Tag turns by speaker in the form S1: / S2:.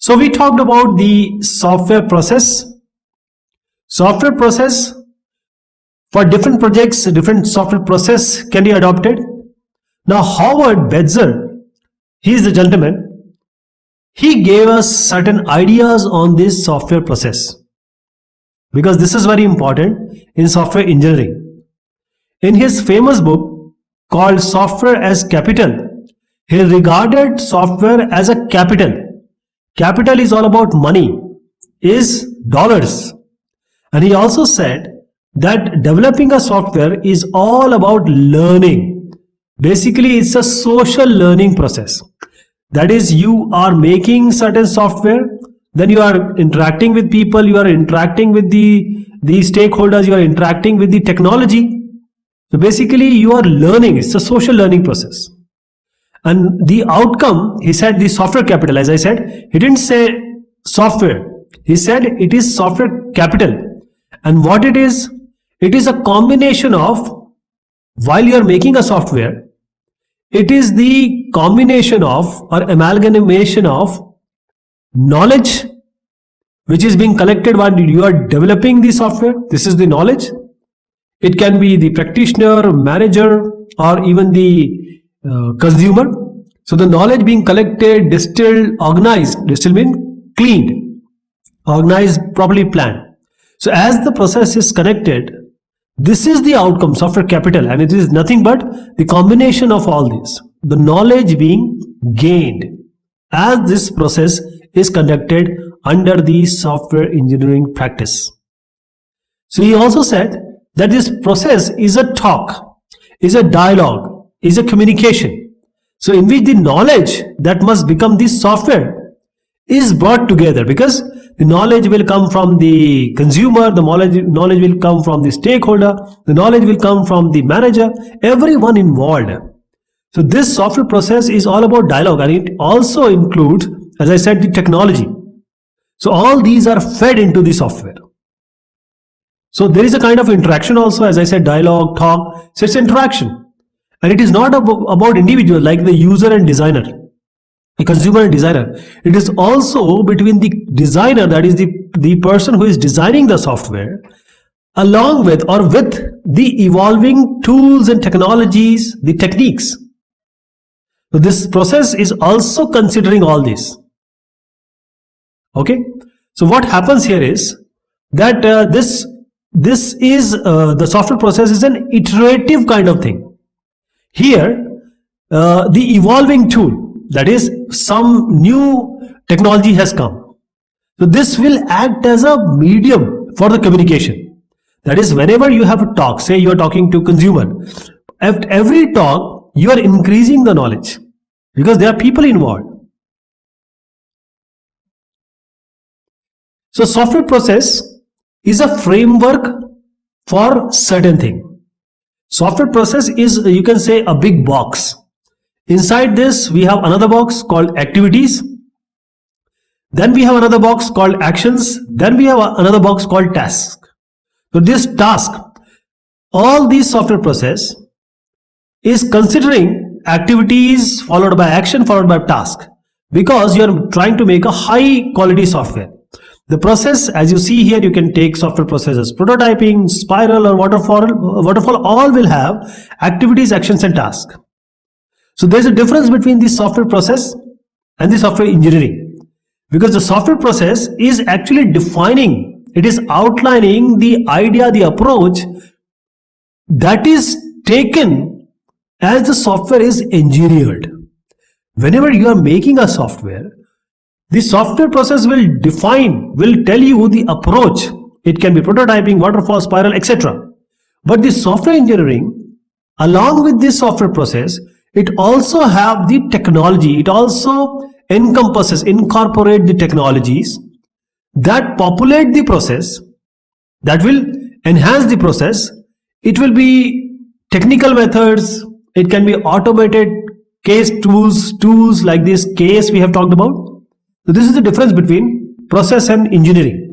S1: So we talked about the software process. Software process for different projects, different software process can be adopted. Now Howard Betzer, he is the gentleman, he gave us certain ideas on this software process because this is very important in software engineering. In his famous book called Software as Capital, he regarded software as a capital. Capital is all about money, is dollars. And he also said that developing a software is all about learning. Basically, it's a social learning process. That is, you are making certain software, then you are interacting with people, you are interacting with the stakeholders, you are interacting with the technology. So basically, you are learning. It's a social learning process. And the outcome, he said the software capital, as I said, he didn't say software. He said it is software capital. And what it is a combination of, while you are making a software, it is the combination of or amalgamation of knowledge which is being collected while you are developing the software. This is the knowledge. It can be the practitioner, manager, or even the consumer. So the knowledge being collected, distilled, organized, distilled means cleaned, organized, properly planned. So as the process is connected, this is the outcome, software capital, and it is nothing but the combination of all this, the knowledge being gained as this process is conducted under the software engineering practice. So he also said that this process is a talk, is a dialogue, is a communication. So in which the knowledge that must become the software is brought together, because the knowledge will come from the consumer, the knowledge will come from the stakeholder, the knowledge will come from the manager, everyone involved. So this software process is all about dialogue, and it also includes, as I said, the technology. So all these are fed into the software. So there is a kind of interaction also, as I said, dialogue, talk, so it's interaction. And it is not about individual like the user and designer, the consumer and designer. It is also between the designer, that is the person who is designing the software, along with or with the evolving tools and technologies, the techniques. So this process is also considering all this. Okay. So what happens here is that this is the software process is an iterative kind of thing. Here, the evolving tool, that is, some new technology has come. So this will act as a medium for the communication. That is, whenever you have a talk, say you are talking to consumer, at every talk you are increasing the knowledge because there are people involved. So software process is a framework for certain thing. Software process is, you can say, a big box. Inside this, we have another box called activities. Then we have another box called actions. Then we have another box called tasks. So this task, all these software process is considering activities followed by action followed by task, because you are trying to make a high quality software. The process, as you see here, you can take software processes, prototyping, spiral, or waterfall, all will have activities, actions, and tasks. So there's a difference between the software process and the software engineering, because the software process is actually defining, it is outlining the idea, the approach that is taken as the software is engineered. Whenever you are making a software, the software process will define, will tell you the approach. It can be prototyping, waterfall, spiral, etc. But the software engineering, along with this software process, it also have the technology. It also encompasses, incorporate the technologies that populate the process, that will enhance the process. It will be technical methods. It can be automated case tools like this case we have talked about. So this is the difference between process and engineering.